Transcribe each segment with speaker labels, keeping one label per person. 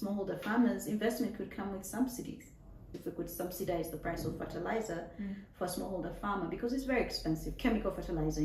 Speaker 1: smallholder farmers, investment could come with subsidies. If we could subsidize the price of fertilizer for a smallholder farmer, because it's very expensive, chemical fertilizer,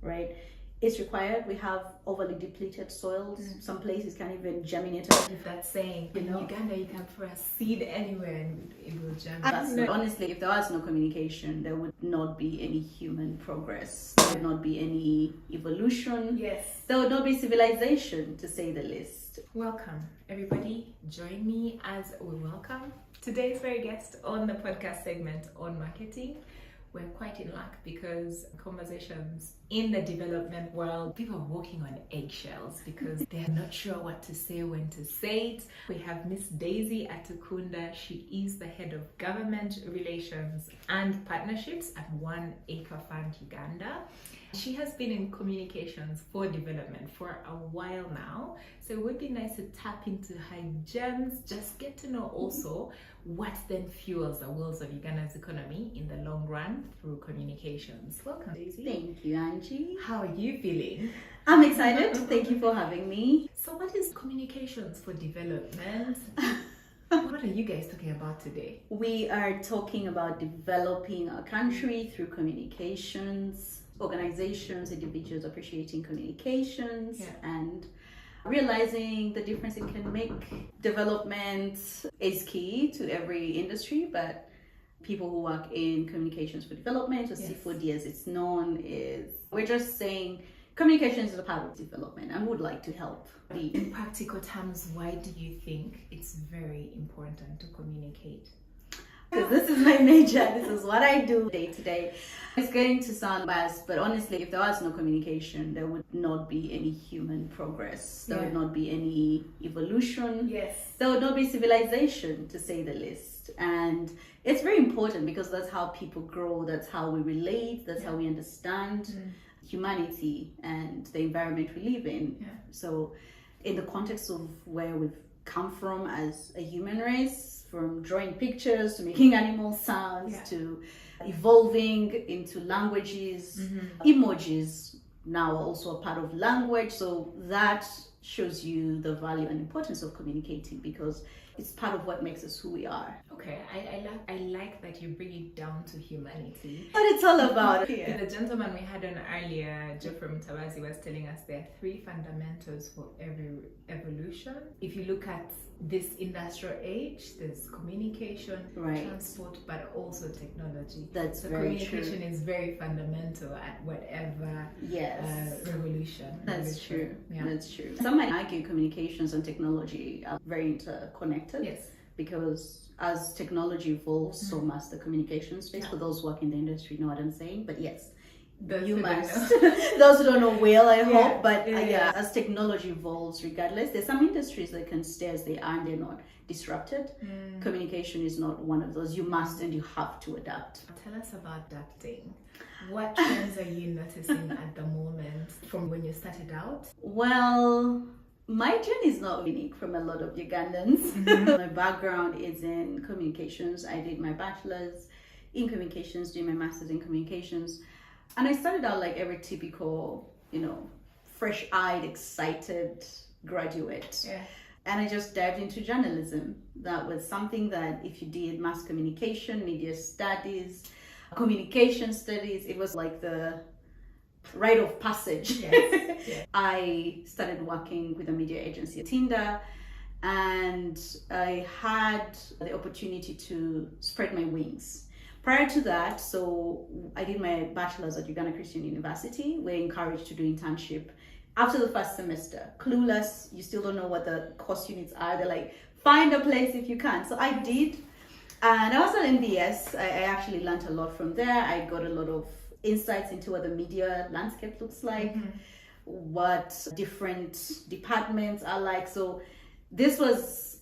Speaker 1: right? It's required. We have overly depleted soils. Some places can't even germinate.
Speaker 2: If that's saying, in Uganda, you can throw a seed anywhere and it will
Speaker 1: germinate. Honestly, if there was no communication, there would not be any human progress. There would not be any evolution.
Speaker 2: Yes.
Speaker 1: There would not be civilization, to say the least.
Speaker 2: Welcome, everybody. Join me as we welcome today's very guest on the podcast segment on marketing. We're quite in luck because conversations in the development world, people are walking on eggshells because they're not sure what to say, when to say it. We have Miss Daisy Atukunda. She is the head of government relations and partnerships at ON Acre Fund Uganda. She has been in communications for development for a while now, so it would be nice to tap into her gems, just get to know also what then fuels the wheels of Uganda's economy in the long run through communications. Welcome, Daisy.
Speaker 1: Thank you, Angie.
Speaker 2: How are you feeling?
Speaker 1: I'm excited. Thank you for having me.
Speaker 2: So what is communications for development? What are you guys talking about today?
Speaker 1: We are talking about developing our country through communications, organizations, individuals appreciating communications, and realizing the difference it can make. Development is key to every industry, but people who work in communications for development, or C4D as it's known, we're just saying communications is a part of development and would like to help.
Speaker 2: In practical terms, why do you think it's very important to communicate?
Speaker 1: Because this is my major, this is what I do day to day. It's going to sound biased, but honestly, if there was no communication, there would not be any human progress. There would not be any evolution.
Speaker 2: Yes.
Speaker 1: There would not be civilization, to say the least. And it's very important because that's how people grow, that's how we relate, that's how we understand humanity and the environment we live in.
Speaker 2: Yeah.
Speaker 1: So in the context of where we've come from as a human race, from drawing pictures to making animal sounds to evolving into languages, emojis now are also a part of language. So that shows you the value and importance of communicating because it's part of what makes us who we are.
Speaker 2: Okay, I like that you bring it down to humanity.
Speaker 1: What it's all about.
Speaker 2: The gentleman we had on earlier, Geoffrey Mutabazi, was telling us there are 3 fundamentals for every evolution. If you look at this industrial age, there's communication, transport, but also technology.
Speaker 1: That's
Speaker 2: so
Speaker 1: very
Speaker 2: communication
Speaker 1: true.
Speaker 2: is very fundamental at whatever revolution.
Speaker 1: That's true.
Speaker 2: Yeah.
Speaker 1: That's true. Some might argue communications and technology are very interconnected.
Speaker 2: Yes.
Speaker 1: Because as technology evolves, so must the communication space. For those who work in the industry know what I'm saying. But yes, you must. Those who don't know will, I hope. But as technology evolves, regardless, there's some industries that can stay as they are and they're not disrupted. Communication is not one of those. You must and you have to adapt.
Speaker 2: Tell us about adapting. What trends are you noticing at the moment from when you started out?
Speaker 1: Well, my journey is not unique from a lot of Ugandans. My background is in communications. I did my bachelor's in communications, doing my master's in communications. And I started out like every typical, fresh-eyed, excited graduate. Yeah. And I just dived into journalism. That was something that if you did mass communication, media studies, communication studies, it was like the rite of passage. Yes. Yeah. I started working with a media agency, Tinder, and I had the opportunity to spread my wings. Prior to that, so I did my bachelor's at Uganda Christian University. We're encouraged to do internship after the first semester. Clueless, you still don't know what the course units are. They're like, find a place if you can. So I did, and I was at MBS. I actually learned a lot from there. I got a lot of insights into what the media landscape looks like, what different departments are like. So this was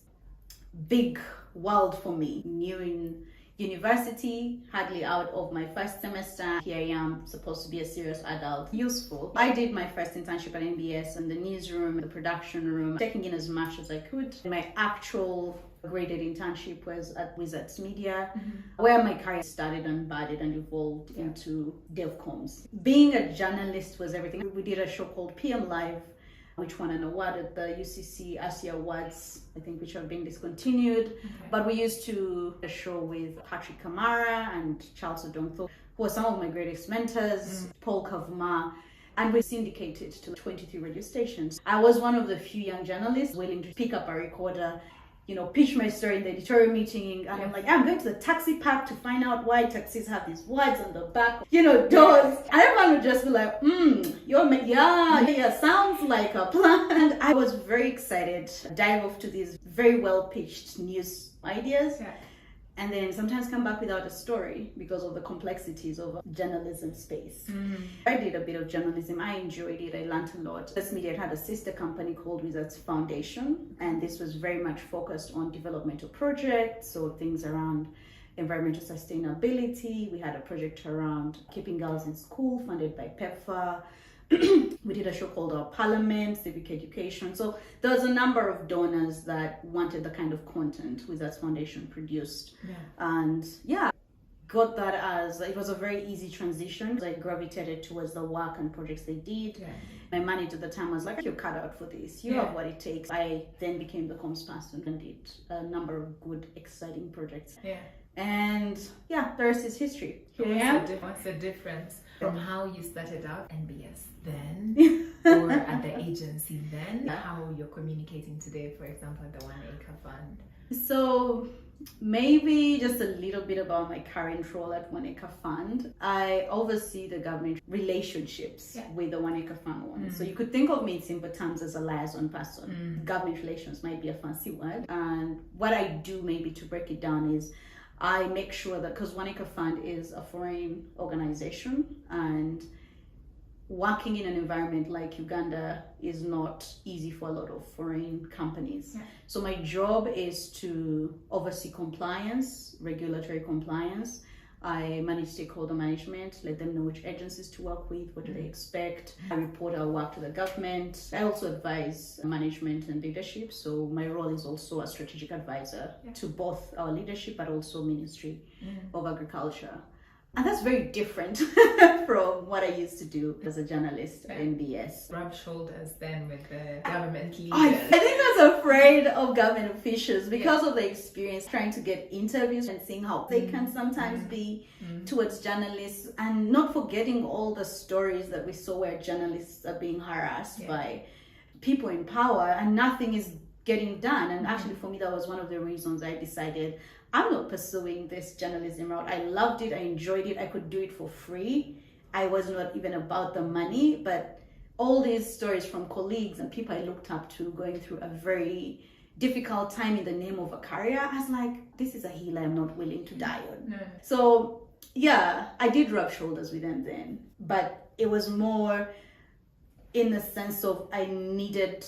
Speaker 1: big world for me. New in university, hardly out of my first semester. Here I am, supposed to be a serious adult. Useful. I did my first internship at MBS in the newsroom, the production room, taking in as much as I could. My actual graded internship was at Wizards Media, where my career started and budded and evolved into DevComs. Being a journalist was everything. We did a show called PM Live which won an award at the UCC Asia Awards, I think, which have been discontinued. But we used to do a show with Patrick Kamara and Charles Odongtho, who are some of my greatest mentors, Paul Kavuma, and we syndicated to 23 radio stations. I was one of the few young journalists willing to pick up a recorder, pitch my story in the editorial meeting, and I'm like, I'm going to the taxi park to find out why taxis have these words on the back, doors. And everyone would just be like, sounds like a plan. And I was very excited to dive off to these very well-pitched news ideas. Yeah. And then sometimes come back without a story because of the complexities of journalism space. I did a bit of journalism. I enjoyed it. I learned a lot. This media had a sister company called Wizards Foundation, and this was very much focused on developmental projects, so things around environmental sustainability. We had a project around keeping girls in school, funded by PEPFAR. We did a show called Our Parliament, Civic Education. So there was a number of donors that wanted the kind of content Wizards Foundation produced. And got that as, it was a very easy transition. I gravitated towards the work and projects they did. My manager at the time was like, you're cut out for this. You have what it takes. I then became the comms person and did a number of good, exciting projects. And the rest is history. Here I am.
Speaker 2: What's the difference from how you started out NBS then or at the agency then, how you're communicating today, for example, at the ON Acre Fund?
Speaker 1: So maybe just a little bit about my current role at ON Acre Fund. I oversee the government relationships with the ON Acre Fund. So you could think of me in simple terms as a liaison person. Government relations might be a fancy word. And what I do, maybe to break it down, is I make sure that, because ON Acre Fund is a foreign organization, and working in an environment like Uganda is not easy for a lot of foreign companies. So my job is to oversee compliance, regulatory compliance. I manage stakeholder management, let them know which agencies to work with, what do they expect. I report our work to the government. I also advise management and leadership. So my role is also a strategic advisor to both our leadership, but also Ministry of Agriculture. And that's very different from what I used to do as a journalist at NBS.
Speaker 2: Rub shoulders then with the government leaders.
Speaker 1: I think I was afraid of government officials because of the experience trying to get interviews and seeing how they can sometimes be towards journalists, and not forgetting all the stories that we saw where journalists are being harassed by people in power and nothing is getting done. And actually for me, that was one of the reasons I decided I'm not pursuing this journalism route. I loved it. I enjoyed it. I could do it for free. I was not even about the money, but all these stories from colleagues and people I looked up to going through a very difficult time in the name of a career, I was like, this is a hill I'm not willing to die on. So I did rub shoulders with them then, but it was more in the sense of I needed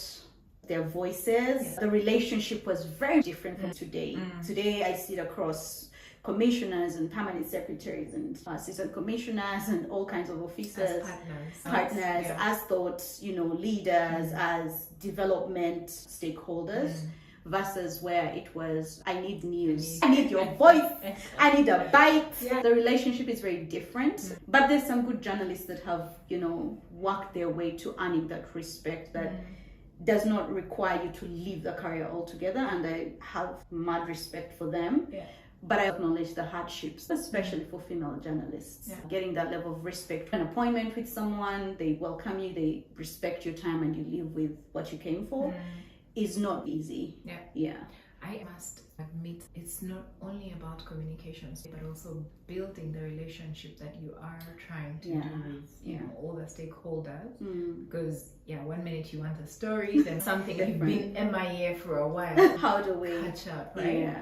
Speaker 1: their voices. The relationship was very different from today. Today I sit across commissioners and permanent secretaries and assistant commissioners and all kinds of officers, partners, as thoughts, leaders, as development stakeholders, versus where it was, I need news, I need your voice, I need a bite. The relationship is very different, but there's some good journalists that have, worked their way to earning that respect that does not require you to leave the career altogether, and I have mad respect for them. But I acknowledge the hardships, especially for female journalists. Getting that level of respect, an appointment with someone, they welcome you, they respect your time, and you live with what you came for, is not easy.
Speaker 2: I must admit, it's not only about communications, but also building the relationship that you are trying to do with all the stakeholders. Because one minute you want a story, then something you've been MIA for a while.
Speaker 1: How do we
Speaker 2: catch up, right?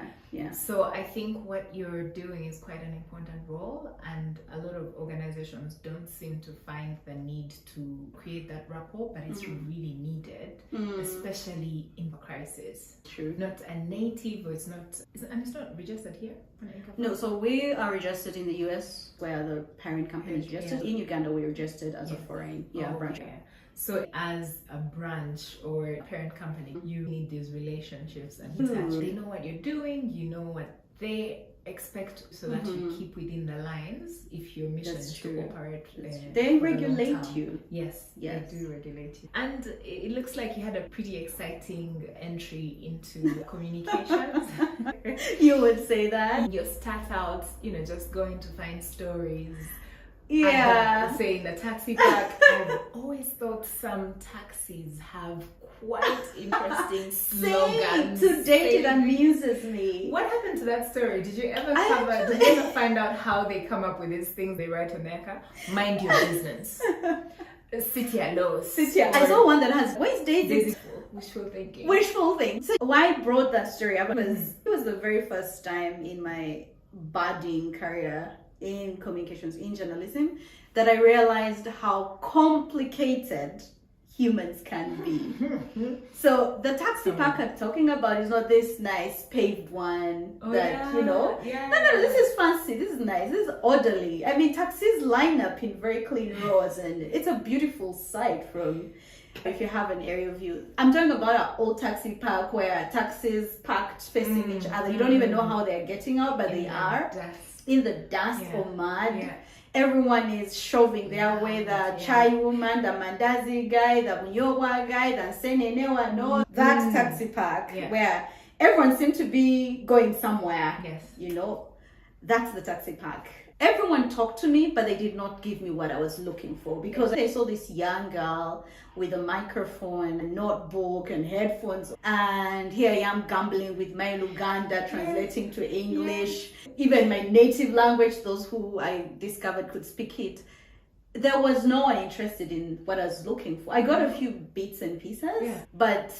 Speaker 2: So I think what you're doing is quite an important role, and a lot of organizations don't seem to find the need to create that rapport, but it's really needed, especially in crisis.
Speaker 1: True.
Speaker 2: Not a native, or it's not registered here?
Speaker 1: No, so we are registered in the US, where the parent company is registered. In Uganda, we're registered as a foreign branch.
Speaker 2: So as a branch or a parent company, you need these relationships and they know what you're doing, you know what they expect, so that you keep within the lines if your mission is to operate.
Speaker 1: They regulate you.
Speaker 2: Yes, they do regulate you. And it looks like you had a pretty exciting entry into communications.
Speaker 1: You would say that.
Speaker 2: You start out, just going to find stories.
Speaker 1: Yeah.
Speaker 2: Say in the taxi park, I've always thought some taxis have quite interesting slogans.
Speaker 1: To date, it amuses me.
Speaker 2: What happened to that story? Did you ever find out how they come up with these things they write on their car? Mind your business. City alone.
Speaker 1: I saw one that has, where's Daisy?
Speaker 2: Wishful thinking.
Speaker 1: Wishful thinking. So why I brought that story up was it was the very first time in my budding career in communications, in journalism, that I realized how complicated humans can be. So the taxi park I'm talking about is not this nice paved one No, this is fancy, this is nice, this is orderly. I mean, taxis line up in very clean rows and it's a beautiful sight from, if you have an aerial view. I'm talking about an old taxi park where taxis parked facing each other. You don't even know how they're getting out, but they are. In the dust or mud. Yeah. Everyone is shoving their way, the chai woman, the mandazi guy, the munyowa guy, the senenewa, no. That taxi park where everyone seemed to be going somewhere.
Speaker 2: Yes.
Speaker 1: That's the taxi park. Everyone talked to me, but they did not give me what I was looking for, because I saw this young girl with a microphone, a notebook, and headphones. And here I am gambling with my Luganda, translating to English. Even my native language, those who I discovered could speak it. There was no one interested in what I was looking for. I got a few bits and pieces, but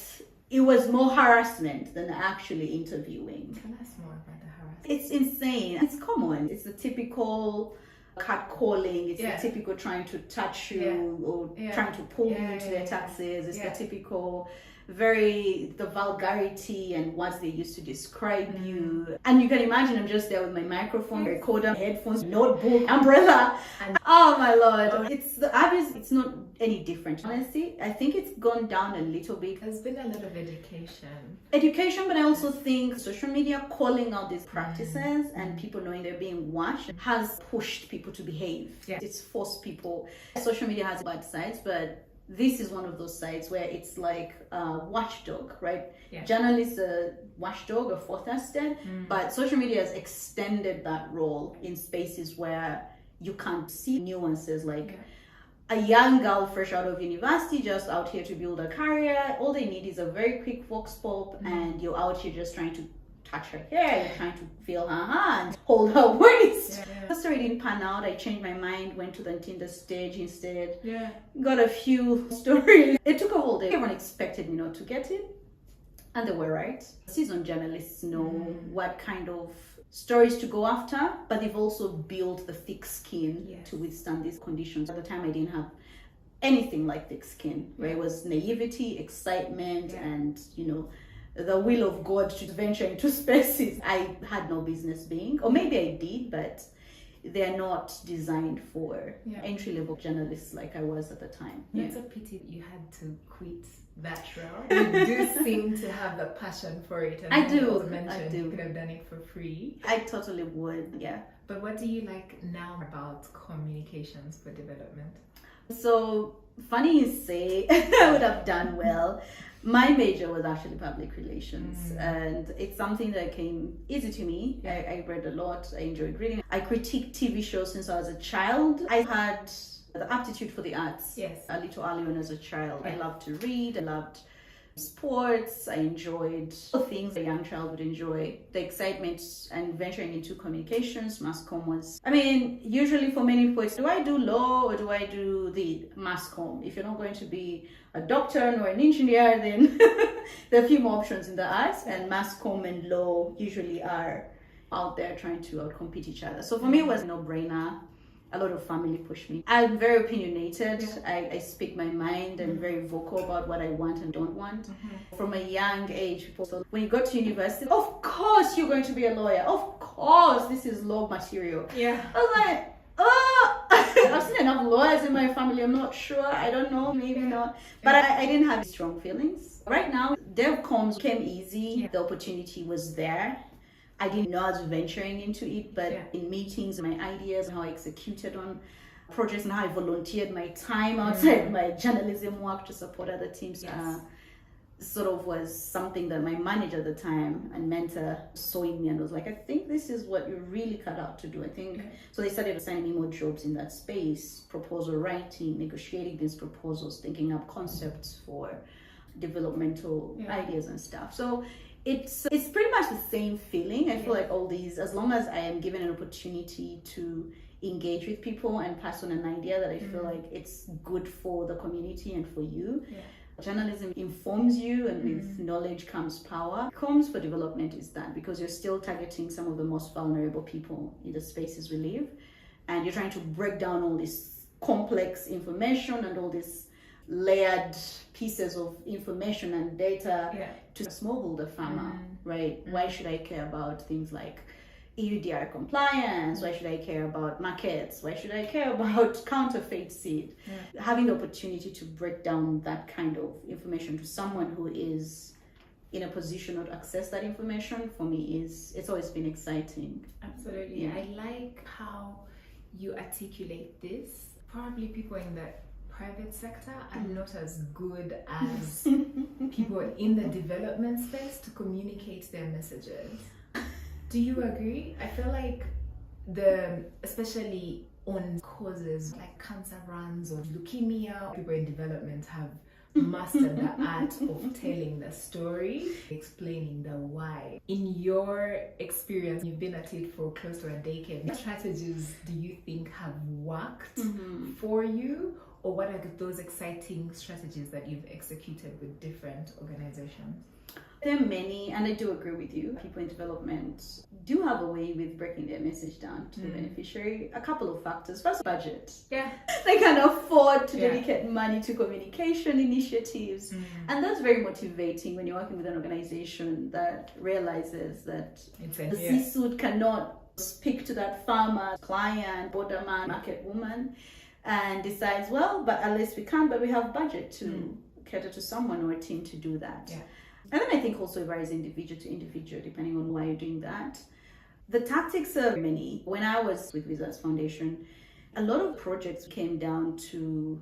Speaker 1: it was more harassment than actually interviewing.
Speaker 2: Tell us more about the harassment.
Speaker 1: It's insane. It's common. It's the typical catcalling. It's the typical trying to touch you or trying to pull you into their taxis. It's the typical the vulgarity and words they used to describe you. And you can imagine I'm just there with my microphone, recorder, headphones, notebook, umbrella. And oh my Lord. It's not any different. Honestly, I think it's gone down a little bit.
Speaker 2: There's been a lot of education,
Speaker 1: but I also think social media calling out these practices and people knowing they're being watched has pushed people to behave. It's forced people. Social media has bad sides, but this is one of those sites where it's like a watchdog, right? Journalists are watchdog or forecasted, but social media has extended that role in spaces where you can't see nuances, like a young girl fresh out of university, just out here to build a career. All they need is a very quick vox pop, and you're out here just trying to touch her hair, you're trying to feel her hand, hold her waist. The story didn't pan out. I changed my mind, went to the Tinder stage instead. Got a few stories. It took a whole day. Everyone expected me not to get it, and they were right. Seasoned journalists know what kind of stories to go after, but they've also built the thick skin to withstand these conditions. At the time, I didn't have anything like thick skin, right? It was naivety, excitement, and the will of God to venture into spaces I had no business being, or maybe I did, but they're not designed for entry-level journalists like I was at the time.
Speaker 2: It's a pity you had to quit that route. You do seem to have the passion for it. And
Speaker 1: I do.
Speaker 2: You could have done it for free.
Speaker 1: I totally would,
Speaker 2: But what do you like now about communications for development?
Speaker 1: So, funny you say, I would have done well. My major was actually public relations, and it's something that came easy to me. I read a lot. I enjoyed reading. I critiqued TV shows since I was a child. I had the aptitude for the arts a little early on as a child. I loved to read. I loved sports. I enjoyed all things a young child would enjoy. The excitement and venturing into communications, mass comm was, usually for many poets, do I do law or do I do the mass comm? If you're not going to be a doctor or an engineer, then there are a few more options in the arts, and mass comm and law usually are out there trying to outcompete each other. So for me, it was a no-brainer. A lot of family pushed me. I'm very opinionated. I speak my mind. I'm very vocal about what I want and don't want. From a young age, people told, when you go to university, of course you're going to be a lawyer. Of course, this is law material. I was like, I've seen enough lawyers in my family. I'm not sure. I don't know. Maybe not. But I didn't have strong feelings. Right now, DevComs came easy. The opportunity was there. I didn't know I was venturing into it, but in meetings, my ideas, how I executed on projects, and how I volunteered my time outside my journalism work to support other teams. Sort of was something that my manager at the time and mentor saw in me and was like, I think this is what you're really cut out to do. I think so. They started assigning me more jobs in that space: proposal writing, negotiating these proposals, thinking up concepts for developmental ideas and stuff. So it's pretty much the same feeling. I feel like all these, as long as I am given an opportunity to engage with people and pass on an idea that I feel like it's good for the community and for you. Journalism informs you, and with knowledge comes power. Comes for development is that, because you're still targeting some of the most vulnerable people in the spaces we live, and you're trying to break down all this complex information and all these layered pieces of information and data to smallholder farmer, right? Why should I care about things like EUDR compliance? Why should I care about markets? Why should I care about counterfeit seed? Having the opportunity to break down that kind of information to someone who is in a position to access that information, for me, it's always been exciting.
Speaker 2: Absolutely. I like how you articulate this. Probably people in the private sector are not as good as people in the development space to communicate their messages. Do you agree? I feel like especially on causes like cancer runs or leukemia, people in development have mastered the art of telling the story, explaining the why. In your experience, you've been at it for close to a decade. What strategies do you think have worked for you? Or what are those exciting strategies that you've executed with different organizations?
Speaker 1: There are many, and I do agree with you. People in development do have a way with breaking their message down to the beneficiary. A couple of factors. First, budget. They can afford to dedicate money to communication initiatives. And that's very motivating when you're working with an organization that realizes that the C-suite cannot speak to that farmer, client, borderman, market woman, and decides, well, but at least we can, but we have budget to cater to someone or a team to do that. And then I think also it varies individual to individual, depending on why you're doing that. The tactics are many. When I was with Wizards Foundation, a lot of projects came down to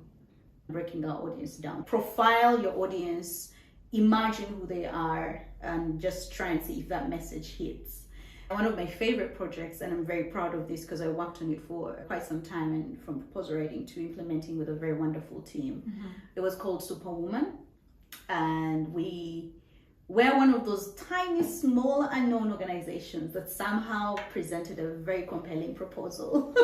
Speaker 1: breaking our audience down. Profile your audience, imagine who they are, and just try and see if that message hits. One of my favorite projects, and I'm very proud of this because I worked on it for quite some time, and from proposal writing to implementing with a very wonderful team. It was called Superwoman, and we're one of those tiny, small, unknown organizations that somehow presented a very compelling proposal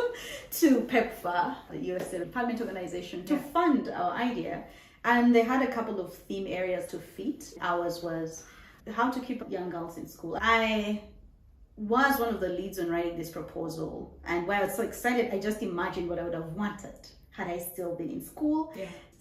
Speaker 1: to PEPFAR, the US Department organization, to fund our idea. And they had a couple of theme areas to fit. Ours was how to keep young girls in school. I was one of the leads on writing this proposal. And while I was so excited, I just imagined what I would have wanted had I still been in school.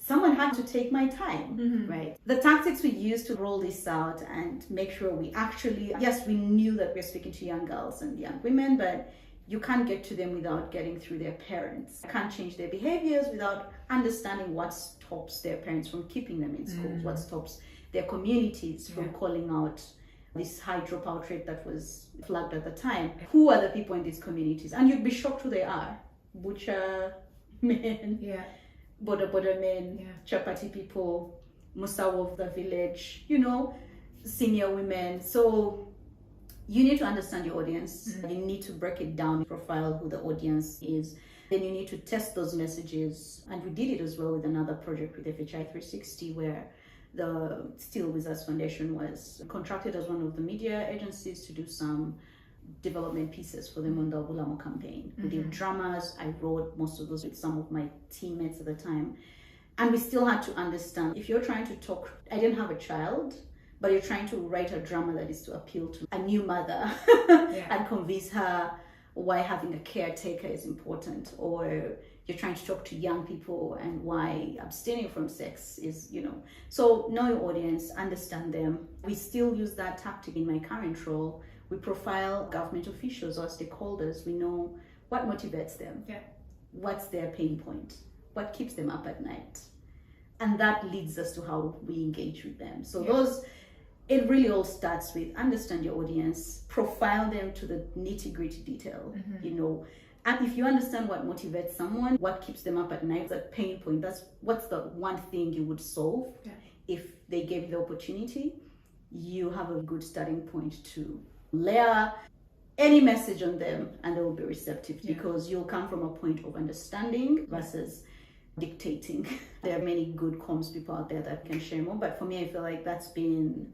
Speaker 1: Someone had to take my time, right? The tactics we used to roll this out and make sure we actually, yes, we knew that we're speaking to young girls and young women, but you can't get to them without getting through their parents. You can't change their behaviors without understanding what stops their parents from keeping them in schools, what stops their communities from calling out this high dropout rate that was flagged at the time. Who are the people in these communities? And you'd be shocked who they are. Butcher men. Border men, Chapati people, Musawa of the village, senior women. So you need to understand your audience. You need to break it down, profile who the audience is. Then you need to test those messages. And we did it as well with another project with FHI 360, where the Still Wizards Foundation was contracted as one of the media agencies to do some development pieces for them on the Bulamo campaign. We did dramas. I wrote most of those with some of my teammates at the time. And we still had to understand, if you're trying to talk, I didn't have a child, but you're trying to write a drama that is to appeal to a new mother and convince her why having a caretaker is important, or you're trying to talk to young people and why abstaining from sex is, So know your audience, understand them. We still use that tactic in my current role. We profile government officials or stakeholders. We know what motivates them. what's their pain point, what keeps them up at night, and that leads us to how we engage with them. So it really all starts with understand your audience, profile them to the nitty-gritty detail, and if you understand what motivates someone, what keeps them up at night, that pain point, what's the one thing you would solve if they gave you the opportunity. You have a good starting point to layer any message on them, and they will be receptive because you'll come from a point of understanding versus dictating. There are many good comms people out there that can share more, but for me, I feel like that's been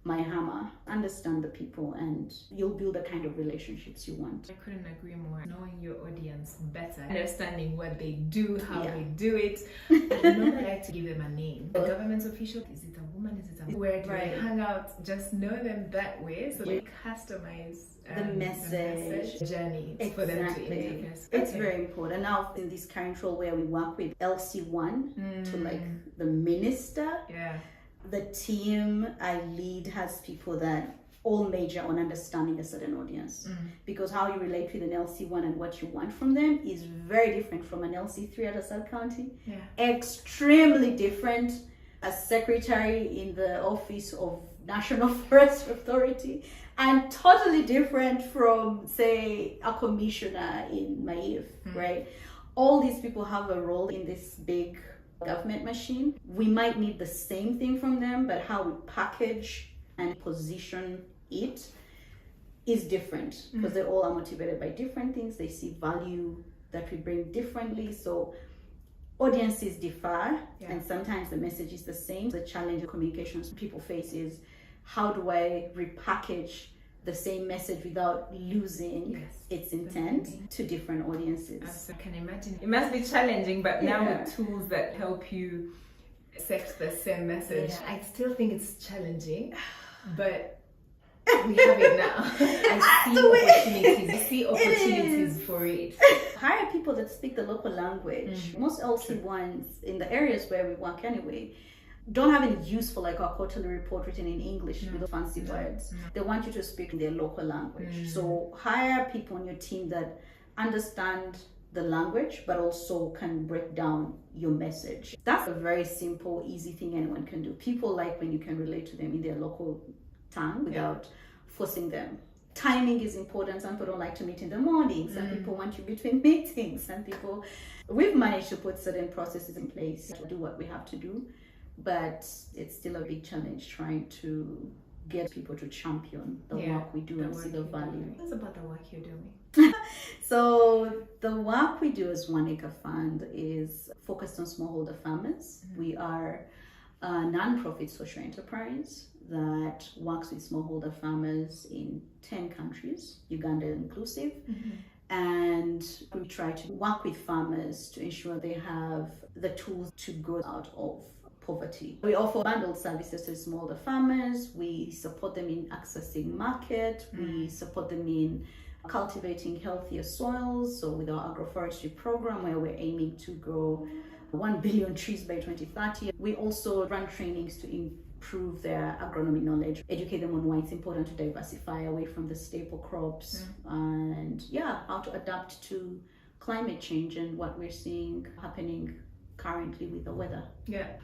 Speaker 1: my hammer. Understand the people and you'll build the kind of relationships you want.
Speaker 2: I couldn't agree more. Knowing your audience better, understanding what they do, how they do it. I normally like to give them a name. A government official, is it a woman, is it a where do they hang out? Just know them that way so they customize
Speaker 1: the message
Speaker 2: journey for them to interface.
Speaker 1: It's very important. Now in this current role where we work with LC1 to like the minister, the team I lead has people that all major on understanding a certain audience, because how you relate with an LC1 and what you want from them is very different from an LC3 at a sub-county. Extremely different. A secretary in the office of National Forest Authority, and totally different from, say, a commissioner in Maif, right? All these people have a role in this big government machine. We might need the same thing from them, but how we package and position it is different because they all are motivated by different things. They see value that we bring differently. So audiences differ, and sometimes the message is the same. The challenge of communications people face is, how do I repackage the same message without losing its intent to different audiences?
Speaker 2: I can imagine. It must be challenging, but now with tools that help you accept the same message. I still think it's challenging, but we have it now. I see opportunities for it.
Speaker 1: Hire people that speak the local language. Most LC1s in the areas where we work anyway don't have any use for like our quarterly report written in English with fancy words. They want you to speak in their local language. So hire people on your team that understand the language but also can break down your message. That's a very simple, easy thing anyone can do. People like when you can relate to them in their local tongue without forcing them. Timing is important. Some people don't like to meet in the morning. Some people want you between meetings. Some people, we've managed to put certain processes in place to do what we have to do, but it's still a big challenge trying to get people to champion the work we do and see the value.
Speaker 2: What's about the work you're doing?
Speaker 1: So the work we do as ON Acre Fund is focused on smallholder farmers. We are a non-profit social enterprise that works with smallholder farmers in 10 countries, Uganda inclusive. And we try to work with farmers to ensure they have the tools to grow out of poverty. We offer bundled services to smallholder farmers. We support them in accessing market. We support them in cultivating healthier soils. So with our agroforestry program, where we're aiming to grow 1 billion trees by 2030. We also run trainings to improve their agronomy knowledge, educate them on why it's important to diversify away from the staple crops, and how to adapt to climate change and what we're seeing happening currently with the weather.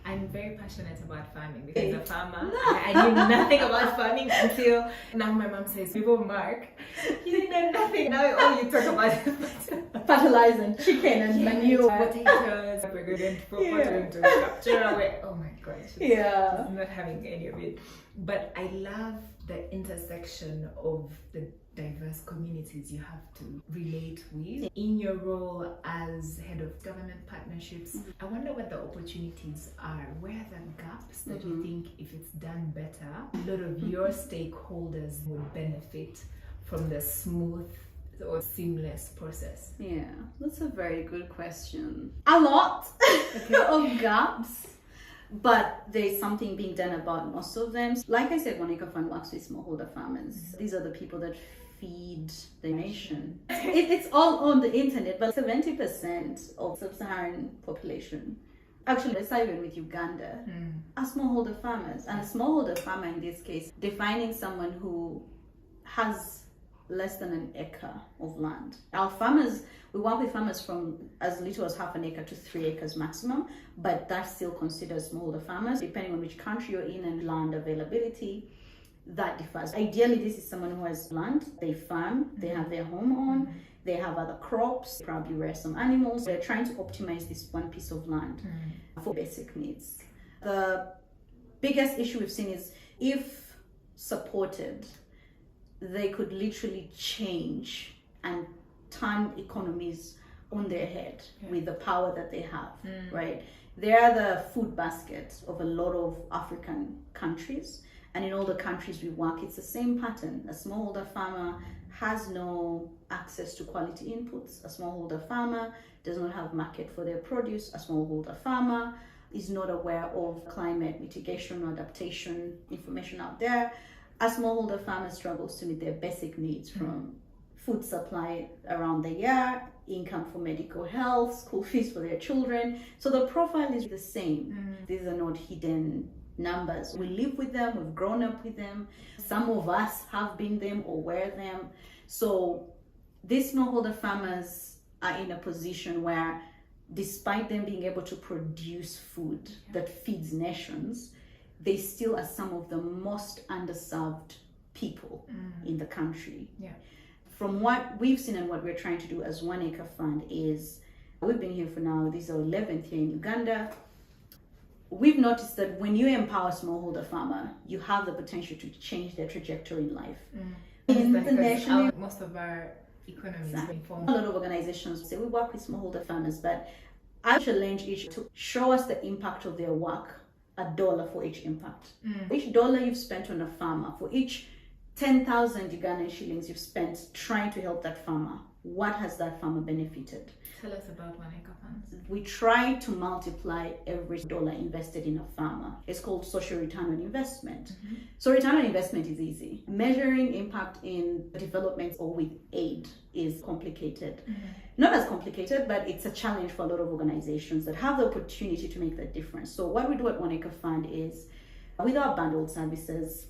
Speaker 2: I'm very passionate about farming because as a farmer, I knew nothing about farming until now. My mom says, "People, Mark, you know nothing. Now all you talk about is
Speaker 1: fertilizer and chicken and manure,
Speaker 2: potatoes. We're going to put to capture away. Oh my gosh, I'm not having any of it. But I love the intersection of the diverse communities you have to relate with in your role as head of government partnerships. I wonder what the opportunities are. Where are the gaps that you think, if it's done better, a lot of your stakeholders would benefit from the smooth or seamless process?
Speaker 1: That's a very good question. A lot of gaps, but there's something being done about most of them. Like I said, ON Acre Fund works with smallholder farmers. These are the people that feed the nation. It's all on the internet, but 70% of sub-Saharan population, actually let's start even with Uganda, are smallholder farmers. And a smallholder farmer in this case, defining someone who has less than an acre of land. Our farmers, we work with farmers from as little as half an acre to 3 acres maximum, but that's still considered smallholder farmers. Depending on which country you're in and land availability, that differs. Ideally, this is someone who has land, they farm, they have their home on, they have other crops, probably rear some animals. They're trying to optimize this one piece of land for basic needs. The biggest issue we've seen is if supported, they could literally change and turn economies on their head with the power that they have, right? They are the food basket of a lot of African countries. And in all the countries we work, it's the same pattern. A smallholder farmer has no access to quality inputs. A smallholder farmer does not have market for their produce. A smallholder farmer is not aware of climate mitigation or adaptation information out there. A smallholder farmer struggles to meet their basic needs from food supply around the year, income for medical health, school fees for their children. So the profile is the same. These are not hidden numbers. We live with them, we've grown up with them. Some of us have been them or were them. So these smallholder farmers are in a position where, despite them being able to produce food that feeds nations, they still are some of the most underserved people in the country. From what we've seen and what we're trying to do as ON Acre Fund is, we've been here for now, this is our 11th year in Uganda. We've noticed that when you empower a smallholder farmer, you have the potential to change their trajectory in life. Internationally,
Speaker 2: most of our economy is being formed.
Speaker 1: A lot of organizations say we work with smallholder farmers, but I challenge each to show us the impact of their work, $1 for each impact. Each dollar you've spent on a farmer, for each 10,000 Ugandan shillings you've spent trying to help that farmer, what has that farmer benefited?
Speaker 2: Tell us about ON Acre Funds.
Speaker 1: We try to multiply every dollar invested in a farmer. It's called social return on investment. So return on investment is easy. Measuring impact in development or with aid is complicated. Not as complicated, but it's a challenge for a lot of organizations that have the opportunity to make that difference. So what we do at ON Acre Fund is, with our bundled services,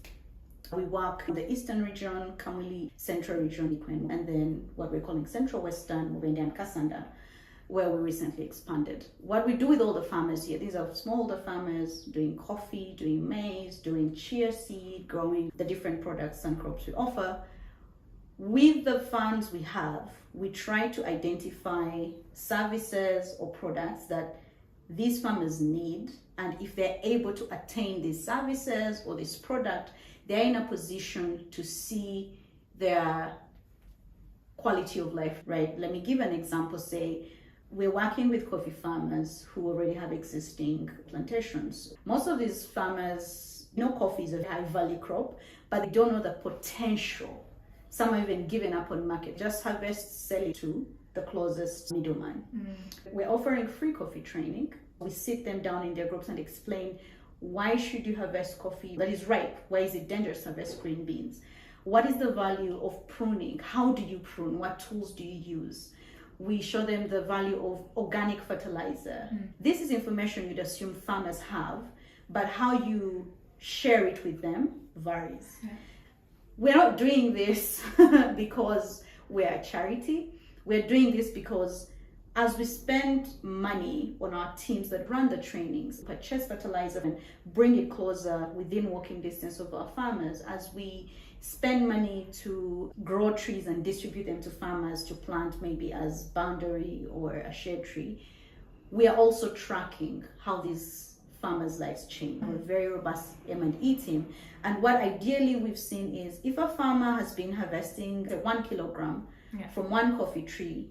Speaker 1: we work in the Eastern region, Kamuli, Central region, and then what we're calling Central Western, Mubende and Kasanda, where we recently expanded. What we do with all the farmers here, these are smallholder farmers doing coffee, doing maize, doing chia seed, growing the different products and crops we offer. With the funds we have, we try to identify services or products that these farmers need, and if they're able to attain these services or this product, they're in a position to see their quality of life, right? Let me give an example. Say, we're working with coffee farmers who already have existing plantations. Most of these farmers know coffee is a high value crop, but they don't know the potential. Some have even given up on market. Just harvest, sell it to the closest middleman. We're offering free coffee training. We sit them down in their groups and explain, why should you harvest coffee that is ripe? Why is it dangerous to harvest green beans? What is the value of pruning? How do you prune? What tools do you use? We show them the value of organic fertilizer. This is information you'd assume farmers have, but how you share it with them varies. We're not doing this because we're a charity. We're doing this because as we spend money on our teams that run the trainings, purchase fertilizer and bring it closer within walking distance of our farmers, as we spend money to grow trees and distribute them to farmers to plant maybe as boundary or a shade tree, we are also tracking how these farmers' lives change. We're a very robust M&E team. And what ideally we've seen is, if a farmer has been harvesting 1 kilogram from one coffee tree,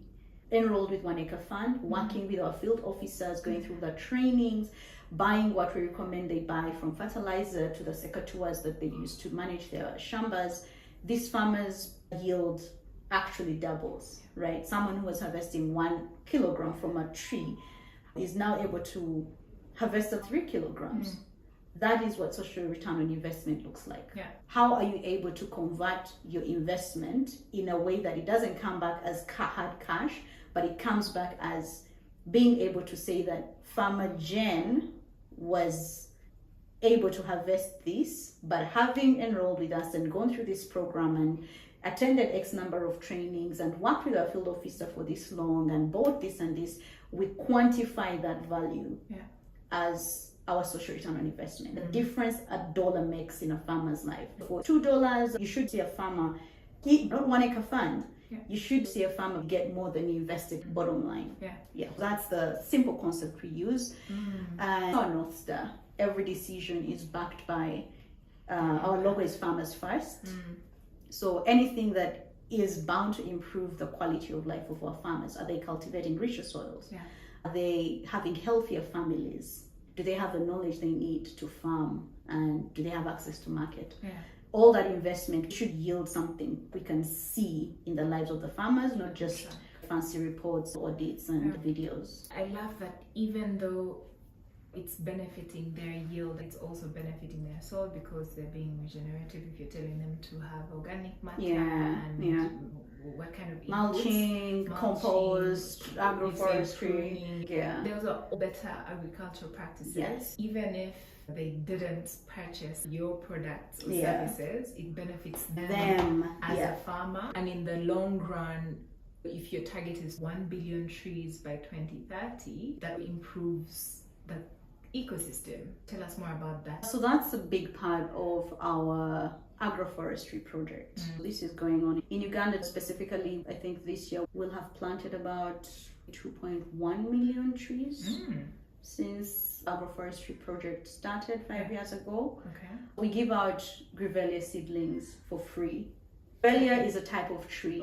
Speaker 1: enrolled with ON Acre Fund, working with our field officers, going through the trainings, buying what we recommend they buy, from fertilizer to the secateurs that they use to manage their shambas, these farmers' yield actually doubles, right? Someone who was harvesting 1 kilogram from a tree is now able to harvest 3 kilograms. That is what social return on investment looks like. How are you able to convert your investment in a way that it doesn't come back as hard cash, but it comes back as being able to say that Farmer Jen was able to harvest this, but having enrolled with us and gone through this program attended X number of trainings and worked with our field officer for this long and bought this and this, we quantify that value as our social return on investment. The difference a dollar makes in a farmer's life. For $2, you should see a farmer not 1 acre fund. You should see a farmer get more than you invested bottom line. That's the simple concept we use. And our North Star, every decision is backed by our logo is farmers first. So anything that is bound to improve the quality of life of our farmers. Are they cultivating richer soils? Are they having healthier families? Do they have the knowledge they need to farm? And do they have access to market? All that investment should yield something we can see in the lives of the farmers, not just fancy reports, audits, and videos.
Speaker 2: I love that even though it's benefiting their yield, it's also benefiting their soil because they're being regenerative. If you're telling them to have organic matter and what kind of
Speaker 1: mulching, compost, agroforestry,
Speaker 2: those are all better agricultural practices. Even if they didn't purchase your products or services, it benefits them as a farmer. And in the long run, if your target is 1 billion trees by 2030, that improves the ecosystem. Tell us more about that.
Speaker 1: So that's a big part of our agroforestry project. This is going on in Uganda specifically. I think this year we'll have planted about 2.1 million trees since agroforestry project started 5 years ago. We give out Grevillea seedlings for free. Grevillea is a type of tree.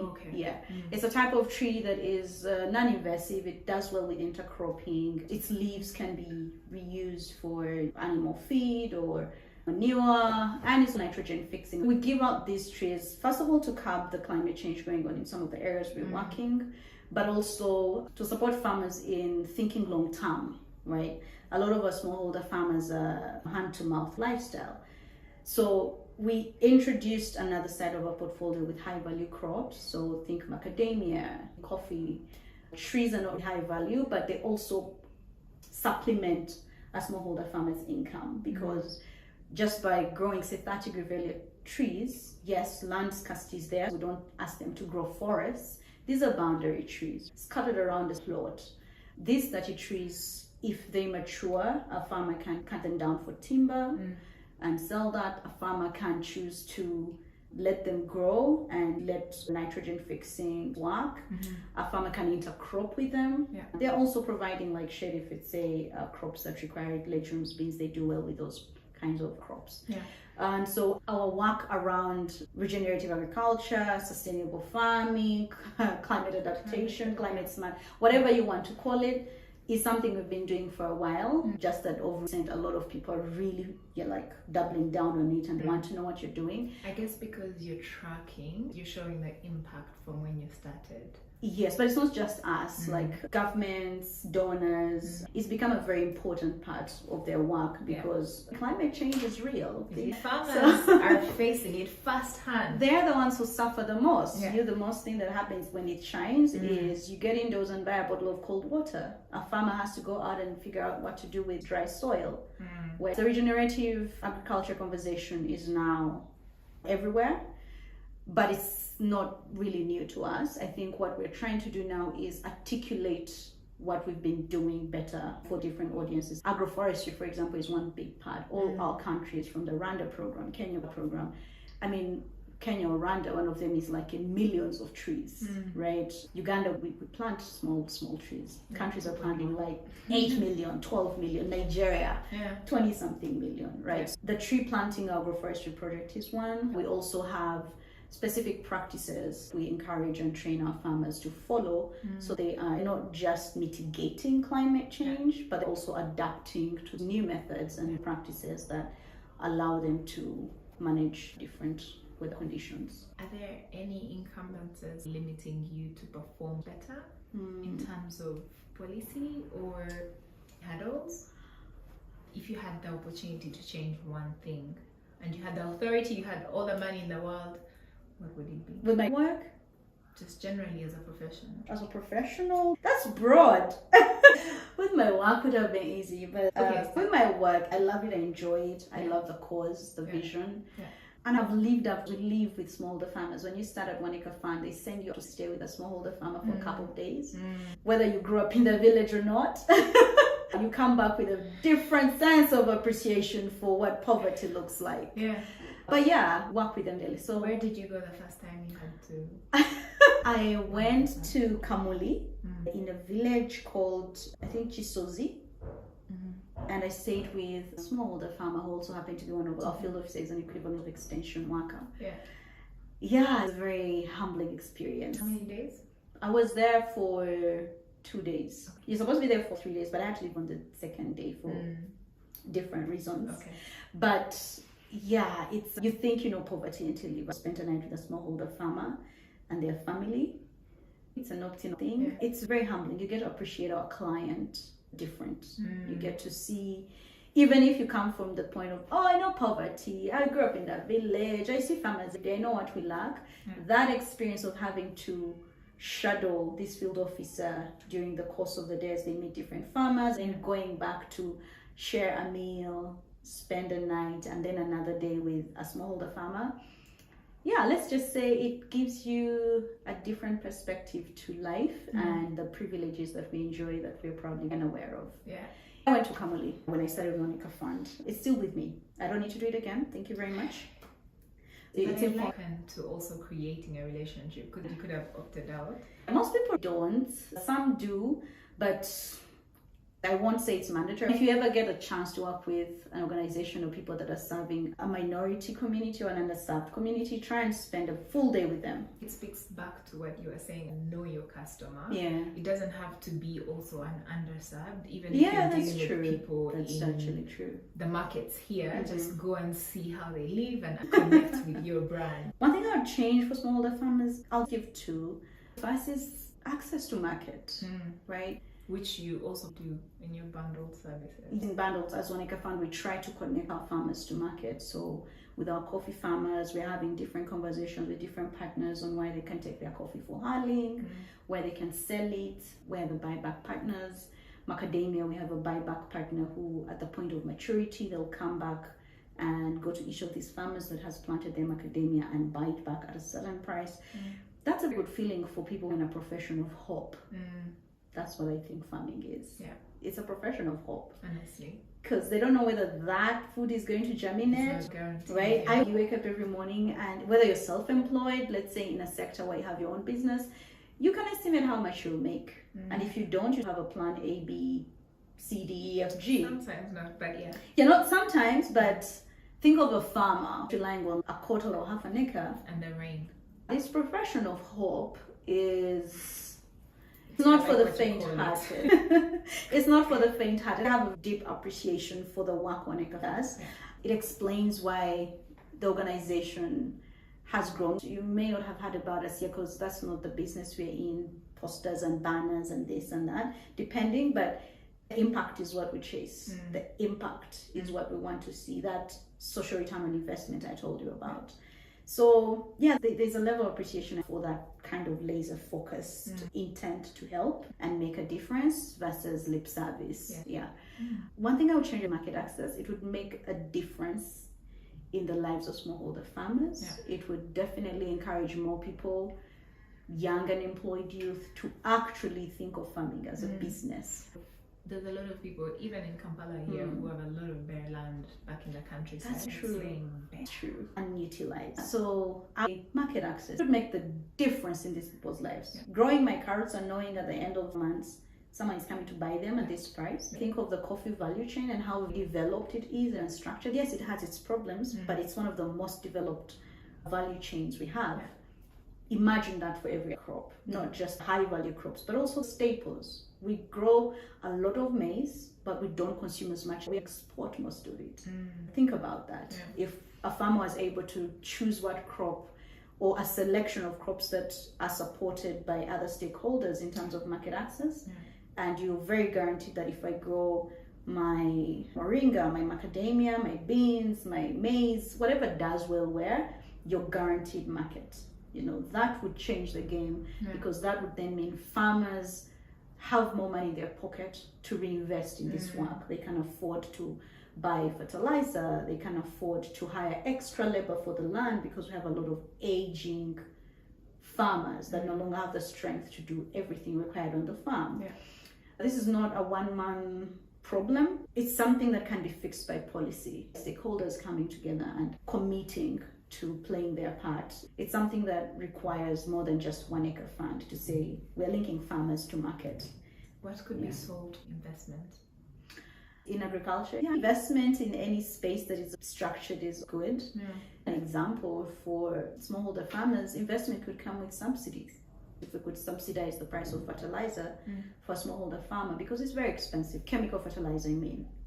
Speaker 1: It's a type of tree that is non-invasive. It does well with intercropping. Its leaves can be reused for animal feed or manure, and it's nitrogen fixing. We give out these trees, first of all, to curb the climate change going on in some of the areas we're working, but also to support farmers in thinking long term, right? A lot of our smallholder farmers are hand-to-mouth lifestyle. So we introduced another side of our portfolio with high-value crops. So think macadamia, coffee. Trees are not high value, but they also supplement a smallholder farmer's income because just by growing, say, 30 Grevillea trees, yes, land scarcity is there. We don't ask them to grow forests. These are boundary trees scattered around the plot. These 30 trees, if they mature, a farmer can cut them down for timber and sell that. A farmer can choose to let them grow and let nitrogen fixing work. A farmer can intercrop with them. They're also providing like shade if it's say crops that require legumes, beans, they do well with those kinds of crops. And so our work around regenerative agriculture, sustainable farming, climate adaptation, climate smart, whatever you want to call it, is something we've been doing for a while. Just that over recent, a lot of people are really like doubling down on it and want to know what you're doing.
Speaker 2: I guess because you're tracking, you're showing the impact from when you started.
Speaker 1: Yes, but it's not just us, like governments, donors. It's become a very important part of their work because climate change is real.
Speaker 2: The farmers are facing it firsthand.
Speaker 1: They're the ones who suffer the most. The most thing that happens when it shines is you get indoors and buy a bottle of cold water. A farmer has to go out and figure out what to do with dry soil. Where the regenerative agriculture conversation is now everywhere, but it's not really new to us. I think what we're trying to do now is articulate what we've been doing better for different audiences. Agroforestry, for example, is one big part. All our countries, from the Rwanda program, Kenya program, I mean, Kenya or Rwanda, one of them is like in millions of trees, right? Uganda, we plant small trees. Countries are planting like 8 million, 12 million. Nigeria, 20-something million, right? The tree planting agroforestry project is one. We also have specific practices we encourage and train our farmers to follow, so they are not just mitigating climate change, but also adapting to new methods and practices that allow them to manage different weather conditions.
Speaker 2: Are there any encumbrances limiting you to perform better in terms of policy or hurdles? If you had the opportunity to change one thing and you had the authority, you had all the money in the world, what would it be?
Speaker 1: With my work?
Speaker 2: Just generally as a professional.
Speaker 1: As a professional? That's broad. With my work would have been easy, but with my work, I love it, I enjoy it. I love the cause, the vision. And I've lived up to live with smallholder farmers. When you start at ON Acre Fund, they send you to stay with a smallholder farmer for a couple of days. Whether you grew up in the village or not, you come back with a different sense of appreciation for what poverty looks like.
Speaker 2: Yeah.
Speaker 1: But yeah, work with them daily. So
Speaker 2: where did you go the first time you had to?
Speaker 1: I went to Kamuli in a village called, I think, Chisozi. And I stayed with a smallholder farmer who also happened to be one of our field officers and equivalent of extension worker. Yeah, it's a very humbling experience.
Speaker 2: How many days?
Speaker 1: I was there for 2 days. You're supposed to be there for 3 days, but I had to leave on the second day for different reasons.
Speaker 2: Okay.
Speaker 1: But yeah, it's, you think you know poverty until you've spent a night with a smallholder farmer and their family. It's an opt-in thing. Yeah. It's very humbling. You get to appreciate our client different. You get to see, even if you come from the point of, oh, I know poverty, I grew up in that village, I see farmers every day, I know what we lack. That experience of having to shadow this field officer during the course of the day as they meet different farmers and going back to share a meal, spend a night, and then another day with a smallholder farmer. Yeah, let's just say it gives you a different perspective to life and the privileges that we enjoy that we're probably unaware of.
Speaker 2: Yeah.
Speaker 1: I went to Kamuli when I started the ON Acre Fund. It's still with me. I don't need to do it again. Thank you very much.
Speaker 2: It's important to also creating a relationship because you could have opted out.
Speaker 1: Most people don't. Some do, but I won't say it's mandatory. If you ever get a chance to work with an organization or people that are serving a minority community or an underserved community, try and spend a full day with them.
Speaker 2: It speaks back to what you were saying, know your customer.
Speaker 1: Yeah.
Speaker 2: It doesn't have to be also an underserved, even
Speaker 1: Yeah,
Speaker 2: if you're
Speaker 1: that's
Speaker 2: dealing
Speaker 1: true.
Speaker 2: with people
Speaker 1: That's
Speaker 2: in
Speaker 1: actually true.
Speaker 2: the markets here. Just go and see how they live and connect with your brand.
Speaker 1: One thing I would change for smallholder farmers, I'll give two. First is access to market, right?
Speaker 2: Which you also do in your bundled services.
Speaker 1: In bundles, as ON Acre Fund, we try to connect our farmers to market. So with our coffee farmers, we're having different conversations with different partners on why they can take their coffee for hurling, where they can sell it, where the buyback partners. Macadamia, we have a buyback partner who at the point of maturity, they'll come back and go to each of these farmers that has planted their macadamia and buy it back at a certain price. That's a good feeling for people in a profession of hope. That's what I think farming is.
Speaker 2: Yeah.
Speaker 1: It's a profession of hope.
Speaker 2: Honestly.
Speaker 1: Because they don't know whether that food is going to germinate.
Speaker 2: It's not guaranteed.
Speaker 1: Right? You wake up every morning and whether you're self-employed, let's say in a sector where you have your own business, you can estimate how much you'll make. And if you don't, you have a plan A, B, C, D, E, F, G.
Speaker 2: Sometimes not, but yeah.
Speaker 1: Yeah, not sometimes, but think of a farmer relying on a quarter or half an acre.
Speaker 2: And the rain.
Speaker 1: This profession of hope is... It's not for the faint-hearted. It's not for the faint-hearted. I have a deep appreciation for the work ON Acre does. It explains why the organization has grown. You may not have heard about us here because that's not the business we're in. Posters and banners and this and that, depending, but the impact is what we chase. The impact is what we want to see. That social return on investment I told you about. So yeah, there's a level of appreciation for that kind of laser focused intent to help and make a difference versus lip service. One thing I would change in market access, it would make a difference in the lives of smallholder farmers. It would definitely encourage more people, young and employed youth, to actually think of farming as a business.
Speaker 2: There's a lot of people, even in Kampala here, who have a lot of bare land back in the countryside.
Speaker 1: That's true. True. Unutilized. So market access would make the difference in these people's lives. Growing my carrots and knowing at the end of months someone is coming to buy them at this price. Think of the coffee value chain and how developed it is and structured. Yes, it has its problems, but it's one of the most developed value chains we have. Imagine that for every crop, not just high value crops, but also staples. We grow a lot of maize, but we don't consume as much. We export most of it. Think about that. If a farmer was able to choose what crop or a selection of crops that are supported by other stakeholders in terms of market access, and you're very guaranteed that if I grow my moringa, my macadamia, my beans, my maize, whatever does well where, you're guaranteed market. You know, that would change the game because that would then mean farmers have more money in their pocket to reinvest in this work. They can afford to buy fertilizer, they can afford to hire extra labor for the land because we have a lot of aging farmers that no longer have the strength to do everything required on the farm.
Speaker 2: Yeah.
Speaker 1: This is not a one-man problem. It's something that can be fixed by policy. Stakeholders coming together and committing to playing their part. It's something that requires more than just one Acre Fund to say we're linking farmers to market.
Speaker 2: What could be sold investment?
Speaker 1: In agriculture, investment in any space that is structured is good. An example for smallholder farmers, investment could come with subsidies. If we could subsidize the price of fertilizer for a smallholder farmer, because it's very expensive, chemical fertilizer,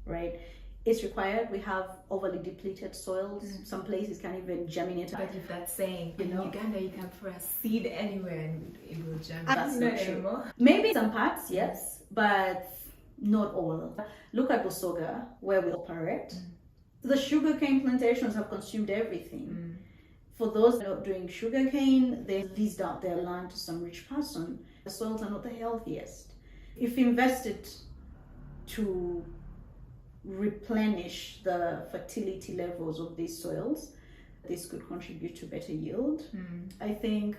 Speaker 1: right? It's required. We have overly depleted soils. Some places can't even germinate.
Speaker 2: But if that's saying, in
Speaker 1: know,
Speaker 2: Uganda, you can throw a seed anywhere and it will germinate.
Speaker 1: That's not true. Maybe some parts, yes, but not all. Look at Busoga, where we operate. The sugarcane plantations have consumed everything. For those that are doing sugarcane, they leased out their land to some rich person. The soils are not the healthiest. If invested to replenish the fertility levels of these soils, this could contribute to better yield. I think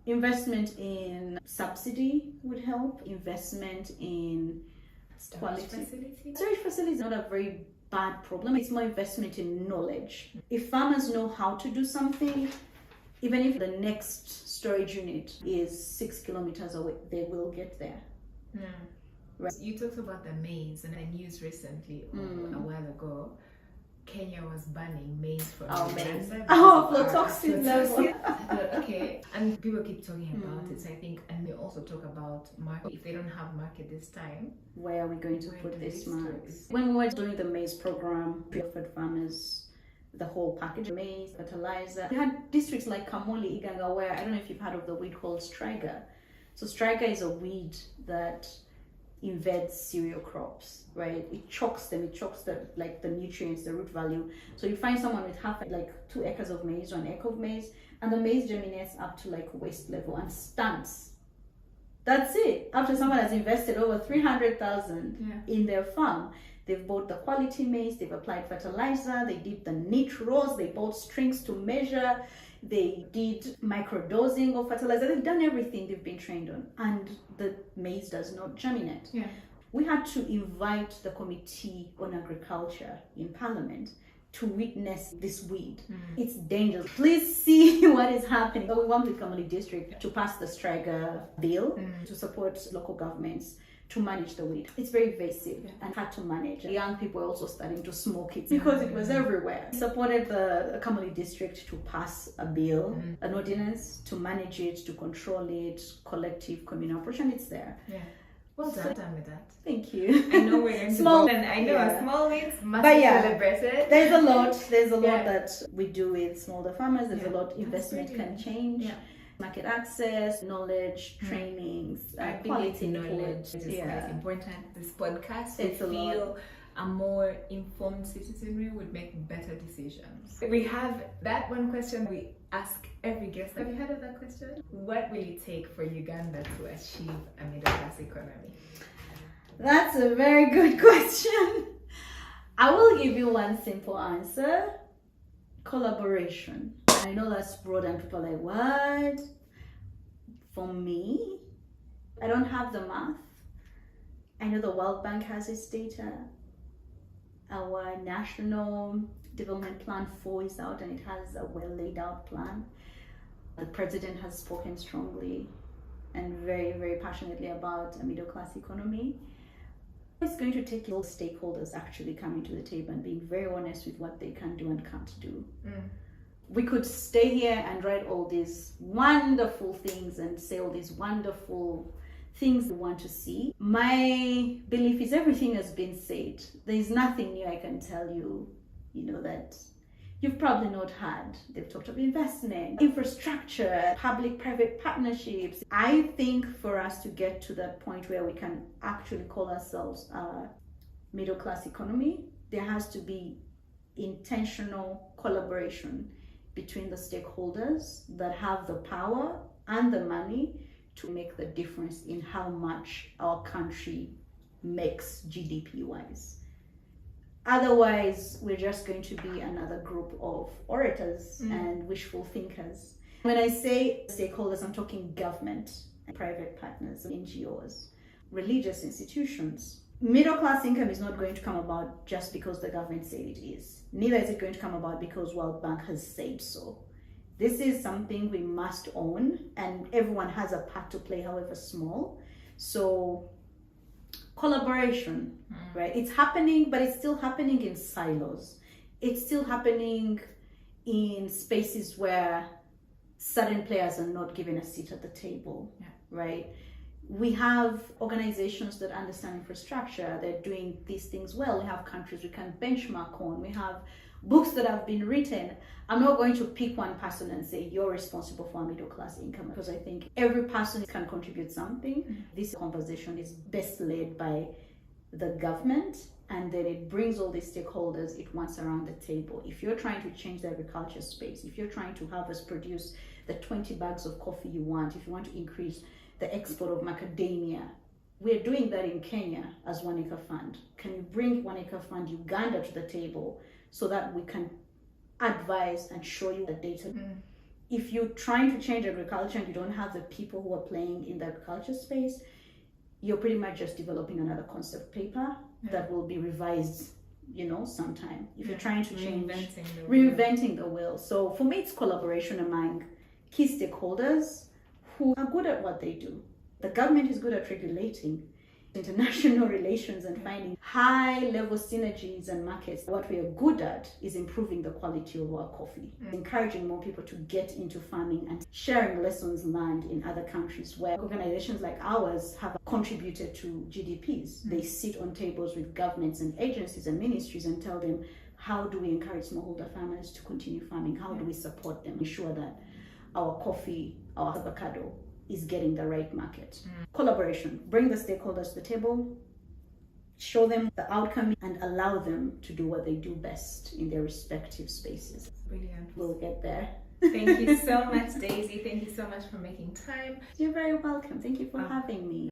Speaker 1: investment in subsidy would help. Investment in
Speaker 2: Storage facility?
Speaker 1: Storage facility is not a very bad problem. It's more investment in knowledge. If farmers know how to do something, even if the next storage unit is 6 kilometers away, they will get there.
Speaker 2: Right. You talked about the maize, and I news recently, a while ago, Kenya was banning maize from Uganda.
Speaker 1: Aflatoxin level.
Speaker 2: Okay, and people keep talking about it. So I think, and they also talk about market. If they don't have market this time,
Speaker 1: where are we going to put this market? When we were doing the maize program, we offered farmers the whole package of maize, fertilizer. We had districts like Kamoli, Iganga, where I don't know if you've heard of the weed called Stryker. So Stryker is a weed that invades cereal crops, right? It chokes them, it chokes the nutrients, the root value. So you find someone with 2 acres of maize or an acre of maize, and the maize germinates up to waist level and stunts. That's it. After someone has invested over 300,000 in their farm, they've bought the quality maize, they've applied fertilizer, they did the neat rows, they bought strings to measure, they did microdosing of fertilizer, they've done everything they've been trained on, and the maize does not germinate. We had to invite the Committee on Agriculture in Parliament to witness this weed. It's dangerous. Please see what is happening. So we want the Kamali district to pass the Stryker bill to support local governments to manage the weed. It's very invasive and hard to manage. Young people are also starting to smoke it because it was everywhere. We supported the Kamali district to pass a bill, an ordinance to manage it, to control it, collective communal approach, and it's there.
Speaker 2: Well done with that.
Speaker 1: Thank you.
Speaker 2: I know we're going
Speaker 1: small,
Speaker 2: to go, and I know small wins must
Speaker 1: be
Speaker 2: celebrated.
Speaker 1: There's a lot that we do with smallholder farmers. There's a lot investment can change. Market access, knowledge, trainings,
Speaker 2: quality knowledge is quite important. This podcast, we feel a more informed citizenry would make better decisions. We have that one question we ask every guest. Have you heard of that question? What will it take for Uganda to achieve a middle-class economy?
Speaker 1: That's a very good question. I will give you one simple answer. Collaboration. I know that's broad and people are like, what? For me, I don't have the math. I know the World Bank has its data. Our National Development Plan 4 is out and it has a well laid out plan. The president has spoken strongly and very, very passionately about a middle class economy. It's going to take all stakeholders actually coming to the table and being very honest with what they can do and can't do. We could stay here and write all these wonderful things and say all these wonderful things we want to see. My belief is everything has been said. There's nothing new I can tell you, that you've probably not had. They've talked of investment, infrastructure, public-private partnerships. I think for us to get to that point where we can actually call ourselves a middle-class economy, there has to be intentional collaboration between the stakeholders that have the power and the money to make the difference in how much our country makes GDP-wise. Otherwise, we're just going to be another group of orators and wishful thinkers. When I say stakeholders, I'm talking government, private partners, NGOs, religious institutions. Middle class income is not going to come about just because the government said it is. Neither is it going to come about because World Bank has said so. This is something we must own, and everyone has a part to play, however small. So collaboration, right? It's happening, but it's still happening in silos. It's still happening in spaces where certain players are not given a seat at the table, right? We have organizations that understand infrastructure, they're doing these things well. We have countries we can benchmark on. We have books that have been written. I'm not going to pick one person and say you're responsible for middle class income, because I think every person can contribute something. This conversation is best led by the government, and then it brings all these stakeholders at once around the table. If you're trying to change the agriculture space, if you're trying to have us produce the 20 bags of coffee you want, if you want to increase the export of macadamia, we're doing that in Kenya as ON Acre Fund. Can you bring ON Acre Fund Uganda to the table so that we can advise and show you the data? If you're trying to change agriculture and you don't have the people who are playing in the agriculture space, you're pretty much just developing another concept paper that will be revised, sometime. If you're trying to change, reinventing the wheel. So for me, it's collaboration among key stakeholders who are good at what they do. The government is good at regulating international relations and finding high-level synergies and markets. What we are good at is improving the quality of our coffee, encouraging more people to get into farming and sharing lessons learned in other countries where organizations like ours have contributed to GDPs. They sit on tables with governments and agencies and ministries and tell them, how do we encourage smallholder farmers to continue farming? How do we support them, ensure that our coffee, our avocado is getting the right market? Collaboration, bring the stakeholders to the table, show them the outcome, and allow them to do what they do best in their respective spaces.
Speaker 2: Brilliant.
Speaker 1: We'll get there.
Speaker 2: Thank you so much, Daisy. Thank you so much for making time.
Speaker 1: You're very welcome. Thank you for having me.